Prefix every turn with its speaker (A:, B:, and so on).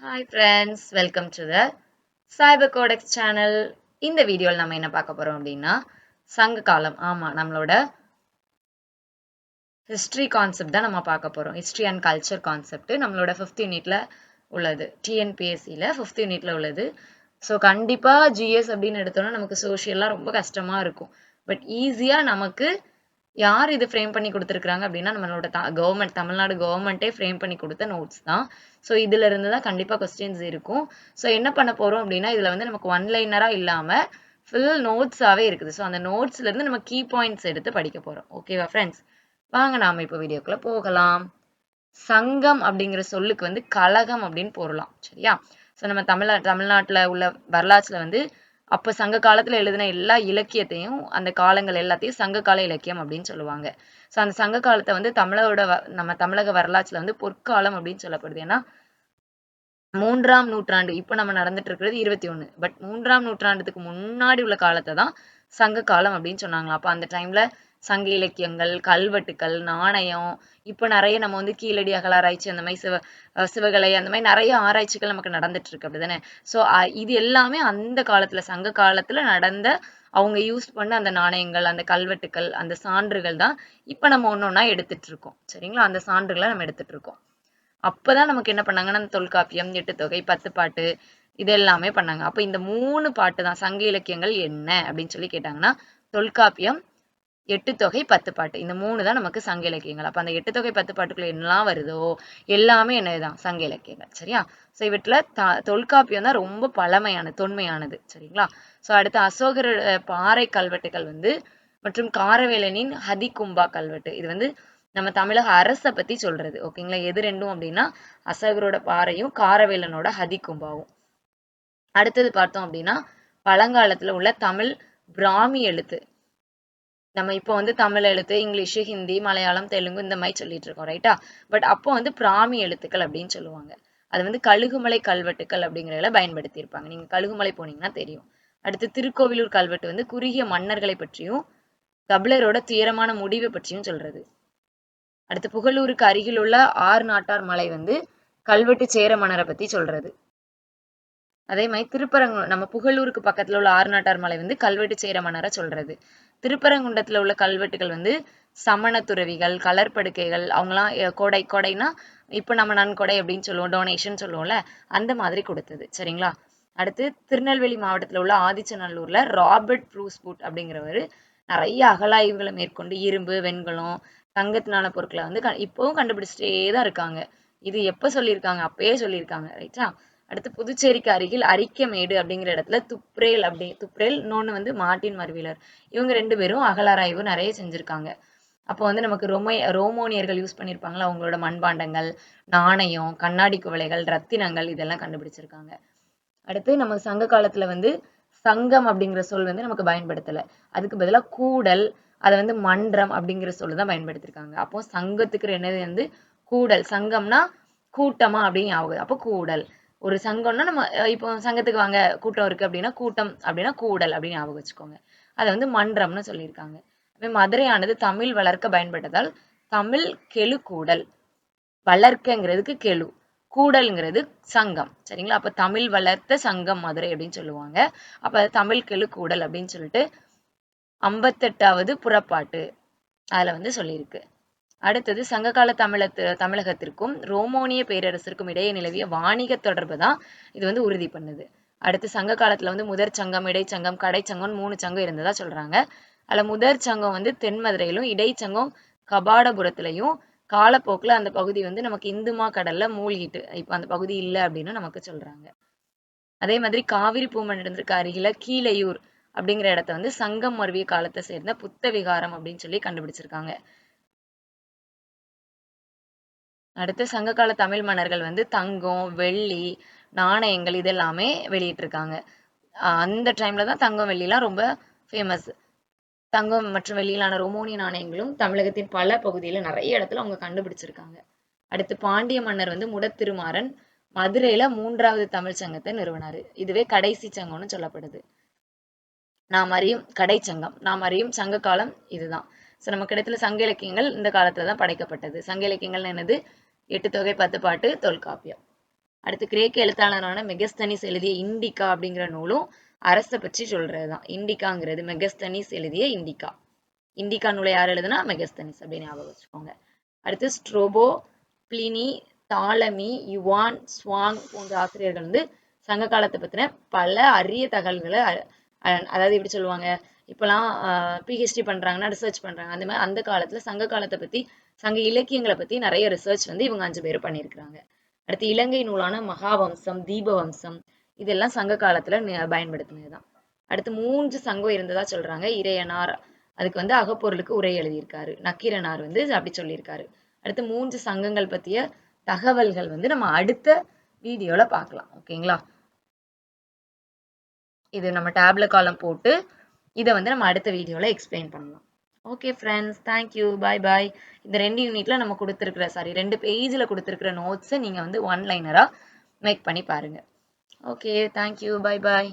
A: Hi friends, welcome to the Cyber Codex channel. இந்த வீடியோல நம்ம என்ன பார்க்க போறோம் அப்படின்னா சங்க காலம். ஆமா, நம்மளோட ஹிஸ்டரி கான்செப்ட் தான் நம்ம பார்க்க போறோம். ஹிஸ்டரி அண்ட் கல்ச்சர் கான்செப்ட் நம்மளோட 5th யூனிட்ல உள்ளது. டிஎன்பிஎஸ்சில 5th யூனிட்ல உள்ளது. ஸோ கண்டிப்பா ஜிஎஸ் அப்படின்னு எடுத்தோம்னா நமக்கு சோஷியல்லாம் ரொம்ப கஷ்டமா இருக்கும். பட் ஈஸியா நமக்கு யார் இது ஃப்ரேம் பண்ணி கொடுத்துருக்காங்க அப்படின்னா நம்மளோட கவர்மெண்ட் தமிழ்நாடு கவர்மெண்ட்டே ஃப்ரேம் பண்ணி கொடுத்த நோட்ஸ் தான். ஸோ இதுல இருந்து தான் கண்டிப்பா கொஸ்டின்ஸ் இருக்கும். ஸோ என்ன பண்ண போறோம் அப்படின்னா இதுல வந்து நமக்கு ஒன் லைனரா இல்லாம ஃபுல் நோட்ஸாவே இருக்குது. ஸோ அந்த நோட்ஸ்ல இருந்து நம்ம கீ பாயிண்ட்ஸ் எடுத்து படிக்க போறோம். ஓகேவா ஃப்ரெண்ட்ஸ்? வாங்க நாம இப்போ வீடியோக்குள்ள போகலாம். சங்கம் அப்படிங்கிற சொல்லுக்கு வந்து கழகம் அப்படின்னு போறலாம். சரியா? ஸோ நம்ம தமிழ்நாட்டுல உள்ள வரலாற்றுல வந்து அப்ப சங்க காலத்துல எழுதின எல்லா இலக்கியத்தையும் அந்த காலங்கள் எல்லாத்தையும் சங்க கால இலக்கியம் அப்படின்னு சொல்லுவாங்க. ஸோ அந்த சங்க காலத்தை வந்து நம்ம தமிழக வரலாற்றுல வந்து பொற்காலம் அப்படின்னு சொல்லப்படுது. ஏன்னா 3ஆம் நூற்றாண்டு இப்ப நம்ம நடந்துட்டு இருக்கிறது 21. பட் 3ஆம் நூற்றாண்டுக்கு முன்னாடி உள்ள காலத்தை தான் சங்க காலம் அப்படின்னு சொன்னாங்களா. அப்ப அந்த டைம்ல சங்க இலக்கியங்கள், கல்வெட்டுக்கள், நாணயம், இப்ப நிறைய நம்ம வந்து கீழடி அகழாராய்ச்சி அந்த மாதிரி சிவகலை அந்த மாதிரி நிறைய ஆராய்ச்சிகள் நமக்கு நடந்துட்டு இருக்கு அப்படிதானே. ஸோ இது எல்லாமே அந்த காலத்துல சங்க காலத்துல நடந்த அவங்க யூஸ் பண்ண அந்த நாணயங்கள், அந்த கல்வெட்டுக்கள், அந்த சான்றுகள் தான் இப்ப நம்ம ஒன்னொன்னா எடுத்துட்டு இருக்கோம். சரிங்களா? அந்த சான்றுகளை நம்ம எடுத்துட்டு இருக்கோம். அப்பதான் நமக்கு என்ன பண்ணாங்கன்னா அந்த தொல்காப்பியம், எட்டுத்தொகை, 10 பாட்டு இது எல்லாமே பண்ணாங்க. அப்ப இந்த 3 பாட்டு தான் சங்க இலக்கியங்கள் என்ன அப்படின்னு சொல்லி கேட்டாங்கன்னா தொல்காப்பியம், எட்டுத்தொகை, 10 பாட்டு இந்த 3 தான் நமக்கு சங்க இலக்கியங்கள். அப்ப அந்த எட்டுத்தொகை 10 பாட்டுக்குள்ள என்னெல்லாம் வருதோ எல்லாமே என்னதுதான் சங்க இலக்கியங்கள். சரியா? ஸோ இவற்றுல தொல்காப்பியம் தான் ரொம்ப பழமையானது, தொன்மையானது. சரிங்களா? ஸோ அடுத்து அசோகரோட பாறை கல்வெட்டுகள் வந்து மற்றும் காரவேலனின் ஹதிகும்பா கல்வெட்டு இது வந்து நம்ம தமிழக அரசை பத்தி சொல்றது. ஓகேங்களா? எது ரெண்டும் அப்படின்னா அசோகரோட பாறையும் காரவேலனோட ஹதிகும்பாவும். அடுத்தது பார்த்தோம் அப்படின்னா பழங்காலத்துல உள்ள தமிழ் பிராமி எழுத்து. நம்ம இப்போ வந்து தமிழ் எழுத்து, இங்கிலீஷ், ஹிந்தி, மலையாளம், தெலுங்கு இந்த மாதிரி சொல்லிட்டு இருக்கோம். ரைட்டா? பட் அப்போ வந்து பிராமி எழுத்துக்கள் அப்படின்னு சொல்லுவாங்க. அது வந்து கழுகுமலை கல்வெட்டுக்கள் அப்படிங்கிறதுல பயன்படுத்தி இருப்பாங்க. நீங்க கழுகுமலை போனீங்கன்னா தெரியும். அடுத்து திருக்கோவிலூர் கல்வெட்டு வந்து குறுகிய மன்னர்களை பற்றியும் கபிலரோட துயரமான முடிவை பற்றியும் சொல்றது. அடுத்து புகழூருக்கு அருகில் உள்ள ஆர் நாட்டார் மலை வந்து கல்வெட்டு சேர மன்னரை பத்தி சொல்றது. அதே மாதிரி நம்ம புகழூருக்கு பக்கத்துல உள்ள ஆறுநாட்டார் மலை வந்து கல்வெட்டு சேர மன்னரை சொல்றது. திருப்பரங்குன்றத்துல உள்ள கல்வெட்டுகள் வந்து சமண துறவிகள், கலர்படுக்கைகள் அவங்கலாம் கொடைனா இப்ப நம்ம நன்கொடை அப்படின்னு சொல்லுவோம், டொனேஷன் சொல்லுவோம்ல, அந்த மாதிரி கொடுத்தது. சரிங்களா? அடுத்து திருநெல்வேலி மாவட்டத்துல உள்ள ஆதிச்சநல்லூர்ல ராபர்ட் ப்ரூஸ்பூட் அப்படிங்கிறவரு நிறைய அகழாய்வுகளை மேற்கொண்டு இரும்பு, வெண்கலம், தங்கத்தினால பொருட்களை வந்து இப்பவும் கண்டுபிடிச்சிட்டே தான் இருக்காங்க. இது எப்ப சொல்லியிருக்காங்க? அப்பயே சொல்லியிருக்காங்க. ரைட்டா? அடுத்து புதுச்சேரிக்கு அருகில் அரிக்கமேடு அப்படிங்கிற இடத்துல துப்ரேல் இன்னொன்னு வந்து மார்ட்டின் மருவிலர் இவங்க 2 பேரும் அகழாராய்வு நிறைய செஞ்சிருக்காங்க. அப்போ வந்து நமக்கு ரோமோனியர்கள் யூஸ் பண்ணியிருப்பாங்களா அவங்களோட மண்பாண்டங்கள், நாணயம், கண்ணாடி குவளைகள், ரத்தினங்கள் இதெல்லாம் கண்டுபிடிச்சிருக்காங்க. அடுத்து நம்ம சங்க காலத்துல வந்து சங்கம் அப்படிங்கிற சொல் வந்து நமக்கு பயன்படுத்தல. அதுக்கு பதிலா கூடல், அதை வந்து மன்றம் அப்படிங்கிற சொல் தான் பயன்படுத்திருக்காங்க. அப்போ சங்கத்துக்கு என்னது வந்து கூடல். சங்கம்னா கூட்டமா அப்படின்னு ஞாபகம். அப்போ கூடல். ஒரு சங்கம்னா நம்ம இப்போ சங்கத்துக்கு வாங்க கூட்டம் இருக்கு அப்படின்னா கூட்டம் அப்படின்னா கூடல் அப்படின்னு ஞாபகம் வச்சுக்கோங்க. அதை வந்து மன்றம்னு சொல்லியிருக்காங்க. மதுரையானது தமிழ் வளர்க்க பயன்பட்டதால் தமிழ் கெழு கூடல். வளர்க்கங்கிறதுக்கு கெழு, கூடல்ங்கிறது சங்கம். சரிங்களா? அப்ப தமிழ் வளர்த்த சங்கம் மதுரை அப்படின்னு சொல்லுவாங்க. அப்ப தமிழ் கெழு கூடல் அப்படின்னு சொல்லிட்டு 58வது புறப்பாட்டு அதுல வந்து சொல்லியிருக்கு. அடுத்தது சங்ககால தமிழகத்திற்கும் ரோமோனிய பேரரசிற்கும் இடையே நிலவிய வாணிக தொடர்பு தான் இது வந்து உறுதி பண்ணுது. அடுத்து சங்க காலத்துல வந்து முதற் சங்கம், இடைச்சங்கம், கடைச்சங்கம் 3 சங்கம் இருந்ததா சொல்றாங்க. அதுல முதற் சங்கம் வந்து தென்மதுரையிலும், இடைச்சங்கம் கபாடபுரத்திலையும், காலப்போக்குல அந்த பகுதி வந்து நமக்கு இந்துமா கடல்ல மூழ்கிட்டு இப்ப அந்த பகுதி இல்லை அப்படின்னு நமக்கு சொல்றாங்க. அதே மாதிரி காவிரி பூமண்டலத்திற்கு அருகில கீழையூர் அப்படிங்கிற இடத்த வந்து சங்கம் மருவிய காலத்தை சேர்ந்த புத்த விகாரம் அப்படின்னு சொல்லி கண்டுபிடிச்சிருக்காங்க. அடுத்து சங்ககால தமிழ் மன்னர்கள் வந்து தங்கம், வெள்ளி, நாணயங்கள் இதெல்லாமே வெளியிட்டிருக்காங்க. அந்த டைம்ல தான் தங்கம், வெள்ளிலாம் ரொம்ப ஃபேமஸ். தங்கம் மற்றும் வெள்ளியிலான ரோமோனிய நாணயங்களும் தமிழகத்தின் பல பகுதியில நிறைய இடத்துல அவங்க கண்டுபிடிச்சிருக்காங்க. அடுத்து பாண்டிய மன்னர் வந்து முடத்திருமாறன் மதுரையில 3வது தமிழ் சங்கத்தை நிறுவனாரு. இதுவே கடைசி சங்கம்னு சொல்லப்படுது. நாம் அறியும் கடைச்சங்கம், நாம் அறியும் சங்க காலம் இதுதான். ஸோ நமக்கு இடத்துல சங்க இலக்கியங்கள் இந்த காலத்துல தான் படைக்கப்பட்டது. சங்க இலக்கியங்கள் என்னது? எட்டுத்தொகை, 10 பாட்டு, தொல்காப்பியம். அடுத்து கிரேக்க எழுத்தாளரான மெகஸ்தனிஸ் எழுதிய இண்டிகா அப்படிங்கிற நூலும் அரசை பற்றி சொல்றதுதான். இண்டிகாங்கிறது மெகஸ்தனிஸ் எழுதிய இண்டிகா. இண்டிகா நூலை யார் எழுதுனா மெகஸ்தனிஸ் அப்படின்னு ஞாபகம் வச்சுக்கோங்க. அடுத்து ஸ்ட்ரோபோ, பிளினி, தாலமி, யுவான், ஸ்வாங் போன்ற ஆசிரியர்கள் வந்து சங்க காலத்தை பத்தின பல அரிய தகவல்களை அதாவது எப்படி சொல்லுவாங்க, இப்பெல்லாம் பிஹெச்டி பண்றாங்கன்னா ரிசர்ச் பண்றாங்க, அந்த மாதிரி அந்த காலத்துல சங்க காலத்தை பத்தி சங்க இலக்கியங்களை பத்தி நிறைய ரிசர்ச் வந்து இவங்க 5 பேர் பண்ணியிருக்கிறாங்க. அடுத்து இலங்கை நூலான மகாவம்சம், தீபவம்சம் இதெல்லாம் சங்க காலத்துல பயன்படுத்தினதுதான். அடுத்து 3 சங்கம் இருந்ததா சொல்றாங்க. இறையனார் அதுக்கு வந்து அகப்பொருளுக்கு உரை எழுதியிருக்காரு. நக்கீரனார் வந்து அப்படி சொல்லியிருக்காரு. அடுத்து 3 சங்கங்கள் பத்திய தகவல்கள் வந்து நம்ம அடுத்த வீடியோல பார்க்கலாம். ஓகேங்களா? இது நம்ம டேப்ல காலம் போட்டு இதை வந்து நம்ம அடுத்த வீடியோல எக்ஸ்பிளைன் பண்ணலாம். ஓகே ஃப்ரெண்ட்ஸ், தேங்க்யூ, பாய் பாய். இந்த 2 யூனிட்ல நம்ம கொடுத்துருக்கிற 2 பேஜ்ல கொடுத்துருக்கிற நோட்ஸை நீங்க வந்து ஒன் லைனரா மேக் பண்ணி பாருங்க. ஓகே, தேங்க்யூ, பாய் பாய்.